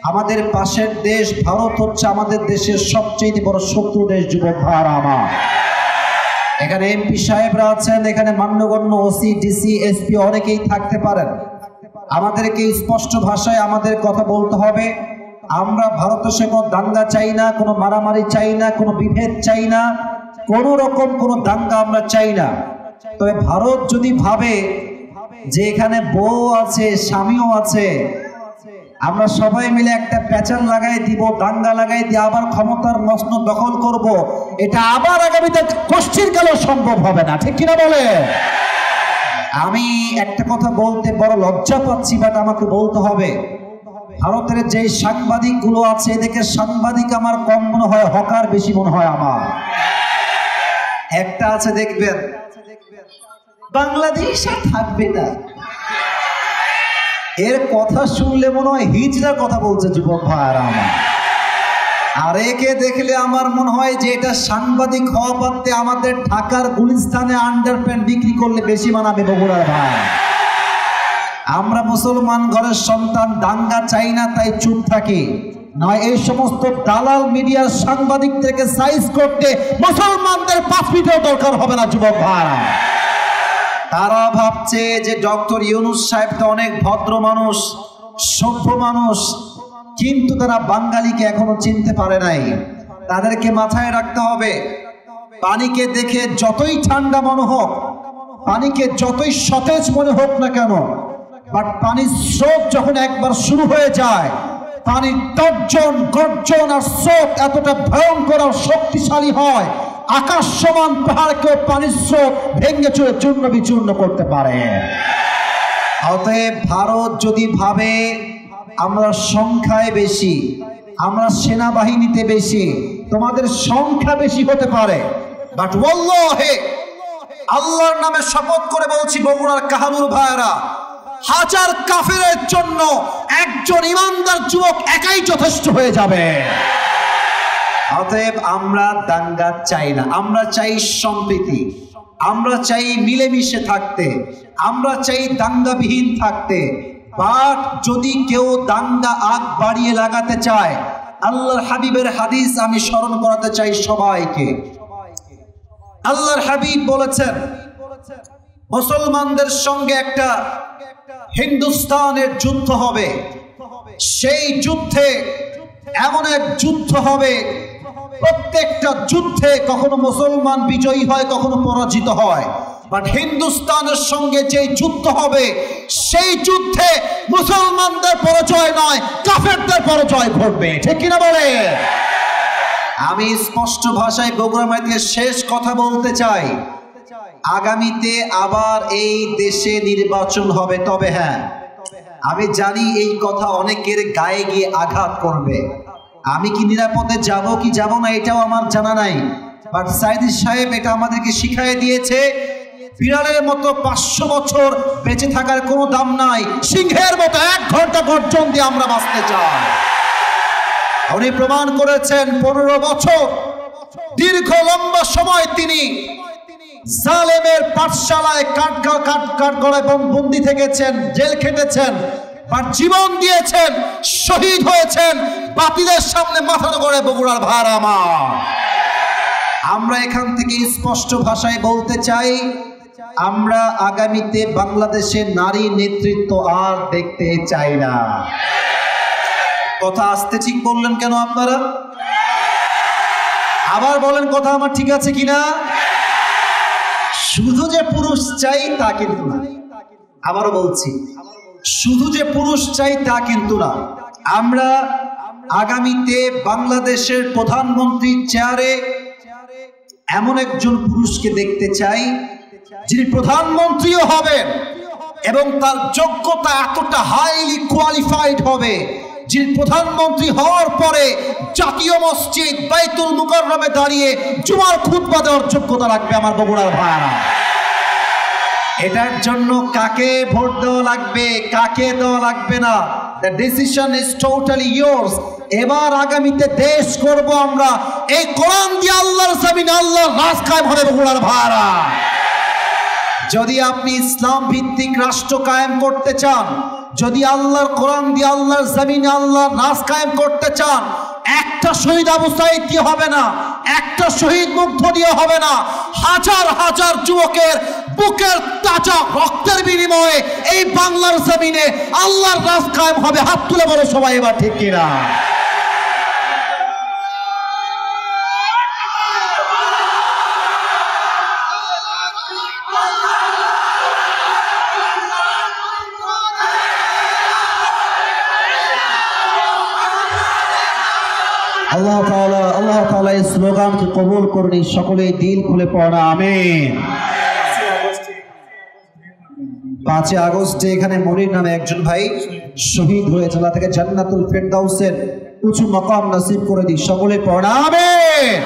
আমাদের পাশের দেশ ভারত হচ্ছে আমাদের দেশের সবচেয়ে বড় শত্রু দেশ। যুবক ভাইরা আমার, এখানে এমপি সাহেবরা আছেন, এখানে মান্যগণ্য ওসি ডিসি এসপি অনেকেই থাকতে পারেন। আমাদেরকে স্পষ্ট ভাষায় আমাদের কথা বলতে হবে। আমরা ভারতের সঙ্গে কোনো দাঙ্গা চাই না, কোনো মারামারি চাই না, কোনো বিভেদ চাই না, কোনো রকম কোনো দাঙ্গা আমরা চাই না। তবে ভারত যদি ভাবে যে এখানে বউ আছে, স্বামীও আছে, আমরা সবাই মিলে একটা প্যাচার লাগাই দিব, দাঙ্গা লাগাই দিয়ে আবার ক্ষমতার মসনদ দখল করব, এটা আবার আগামীতে কষ্টের কালেও সম্ভব হবে না। ঠিক কিনা বলে? আমি একটা কথা বলতে বড় লজ্জা পাচ্ছি, বাট আমাকে বলতে হবে। ভারতের যে সাংবাদিক গুলো আছে, এদেরকে সাংবাদিক আমার কম মনে হয়, হকার বেশি মনে হয় আমার। একটা আছে দেখবেন বাংলাদেশ আর থাকবে না, এর কথা শুনলে মনে হয় হিজড়ার কথা বলছে। যুবক ভাইরা আমার, আর একে দেখলে আমার মনে হয় যে এটা সাংবাদিক হওয়া বাদে আমাদের ঢাকার গুলিস্তানে আন্ডারপ্যান্ট বিক্রি করলে বেশি মানাবে। বগুড়ার ভাই, আমরা মুসলমান ঘরের সন্তান, দাঙ্গা চাই না তাই চুপ থাকি, নয় এই সমস্ত দালাল মিডিয়ার সাংবাদিকদেরকে সাইজ করতে মুসলমানদের 5 মিনিটও দরকার হবে না। যুবক ভাইরা, তারা ভাবছে যে ডক্টর ইউনূস সাহেব তো অনেক ভদ্র মানুষ, সভ্য মানুষ, কিন্তু তারা বাঙালিকে এখনো চিনতে পারে নাই। তাদেরকে মাথায় রাখতে হবে, পানিকে দেখে যতই ঠান্ডা মনে হোক, পানিকে যতই সতেজ মনে হোক না কেন, বাট পানির স্রোত যখন একবার শুরু হয়ে যায়, পানির গর্জন আর স্রোত এতটা ভয়ঙ্কর আর শক্তিশালী হয়, আকাশ সমান পাহাড়কেও পানির স্রোত ভেঙে চুরে চূর্ণ বিচূর্ণ করতে পারে। অতএব ভারত যদি ভাবে আমরা সংখ্যায় বেশি, আমরা সেনাবাহিনীতে বেশি, তোমাদের সংখ্যা বেশি হতে পারে, বাট ওয়াল্লাহি আল্লাহর নামে শপথ করে বলছি, বগুড়ার কাহালুর ভাইরা, 1000 কাফেরের জন্য একজন ইমানদার যুবক একাই যথেষ্ট হয়ে যাবে। অতএব আমরা দাঙ্গা চাই না, আমরা চাই সম্প্রীতি, আমরা চাই মিলেমিশে থাকতে, আমরা চাই দাঙ্গাবিহীন থাকতে। বাট যদি কেউ দাঙ্গা আগ বাড়িয়ে লাগাতে চায়, আল্লাহর হাবিবের হাদিস আমি স্মরণ করাতে চাই সবাইকে। আল্লাহর হাবিব বলেছেন, মুসলমানদের সঙ্গে একটা হিন্দুস্তানের যুদ্ধ হবে, সেই যুদ্ধে এমন এক যুদ্ধ হবে, প্রত্যেকটা যুদ্ধে কখনো মুসলমান বিজয়ী হয়, কখনো পরাজিত হয়, বাট হিন্দুস্তানের সঙ্গে যে যুদ্ধ হবে, সেই যুদ্ধে মুসলমানদের পরাজয় নয়, কাফেরদের পরাজয় ঘটবে। ঠিক কিনা বলে? আমি স্পষ্ট ভাষায় বগুড়া মাইকে শেষ কথা বলতে চাই, আগামীতে আবার এই দেশে নির্বাচন হবে। তবে হ্যাঁ, আমি জানি এই কথা অনেকের গায়ে গিয়ে আঘাত করবে। আমি কি নিরাপদে যাব কি যাব না এটাও আমার জানা নাই, বাট সাইদি সাহেব এটা আমাদেরকে শিখিয়ে দিয়েছে, বিড়ালের মতো 500 বছর বেঁচে থাকার কোনো দাম নাই, সিংহের মতো 1 ঘন্টা গর্জন দিয়ে আমরা বাঁচতে চাই। উনি প্রমাণ করেছেন 15 বছর দীর্ঘ লম্বা সময় তিনি জালেমের পাঠশালায় কাঠগড়ায় বন্দী থেকেছেন, জেল খেটেছেন, বাট জীবন দিয়েছেন, শহীদ হয়েছেন, বাতিলের সামনে মাথা করে। বগুড়ার ভাইরা আমার, আমরা এখান থেকে স্পষ্ট ভাষায় বলতে চাই, আমরা আগামীতে বাংলাদেশে নারী নেতৃত্ব আর দেখতে চাই না। কথা আসতে ঠিক বললেন কেন আপনারা? আবার বলেন কথা আমার ঠিক আছে কিনা? শুধু যে পুরুষ চাই তা কিন্তু না, আবারও বলছি, শুধু যে পুরুষ চাই তা কিন্তু না। আমরা আগামীতে বাংলাদেশের প্রধানমন্ত্রীর চেয়ারে এমন একজন পুরুষকে দেখতে চাই, যিনি প্রধানমন্ত্রীও হবেন এবং তার যোগ্যতা এতটা হাইলি কোয়ালিফাইড হবে, যিনি প্রধানমন্ত্রী হওয়ার পরে জাতীয় মসজিদ বাইতুল মুকাররমে দাঁড়িয়ে জুমার খুতবা দেওয়ার যোগ্যতা রাখবে। আমার বগুড়ার ভাইরা, এটার জন্য কাকে ভোট দেওয়া লাগবে, কাকে দেওয়া লাগবে না, the decision is totally yours. এবার আগামীতে দেশ করব আমরা এই কোরআন দিয়ে, আল্লাহর জমিনে আল্লাহর রাজ কায়েম হবে। বগুড়ার ভাইরা, যদি আপনি ইসলাম ভিত্তিক রাষ্ট্র কায়েম করতে চান, যদি আল্লাহর কোরআন দিয়ে আল্লাহর জমিনে আল্লাহর রাজ কায়েম করতে চান, একটা শহীদ আবু সাঈদ দিয়ে হবে না, একটা শহীদ মুগ্ধ দিয়ে হবে না, হাজার হাজার যুবকের বুকের তাজা রক্তের বিনিময়ে এই বাংলার জমিনে আল্লাহর রাজ কায়েম হবে। হাত তুলে বলো সবাই এবার ঠিক কিনা? আল্লাহ তাআলা এই স্লোগানকে কবুল করুন। সকলেই দিল খুলে পড়া আমিন। 5 আগস্টে এখানে মনির নামে একজন ভাই শহীদ হয়েছে। আল্লাহ তাকে জান্নাতুল ফেরদাউসের উঁচু মাকাম নসিব করে দিই। সকলে পড়া আমিন।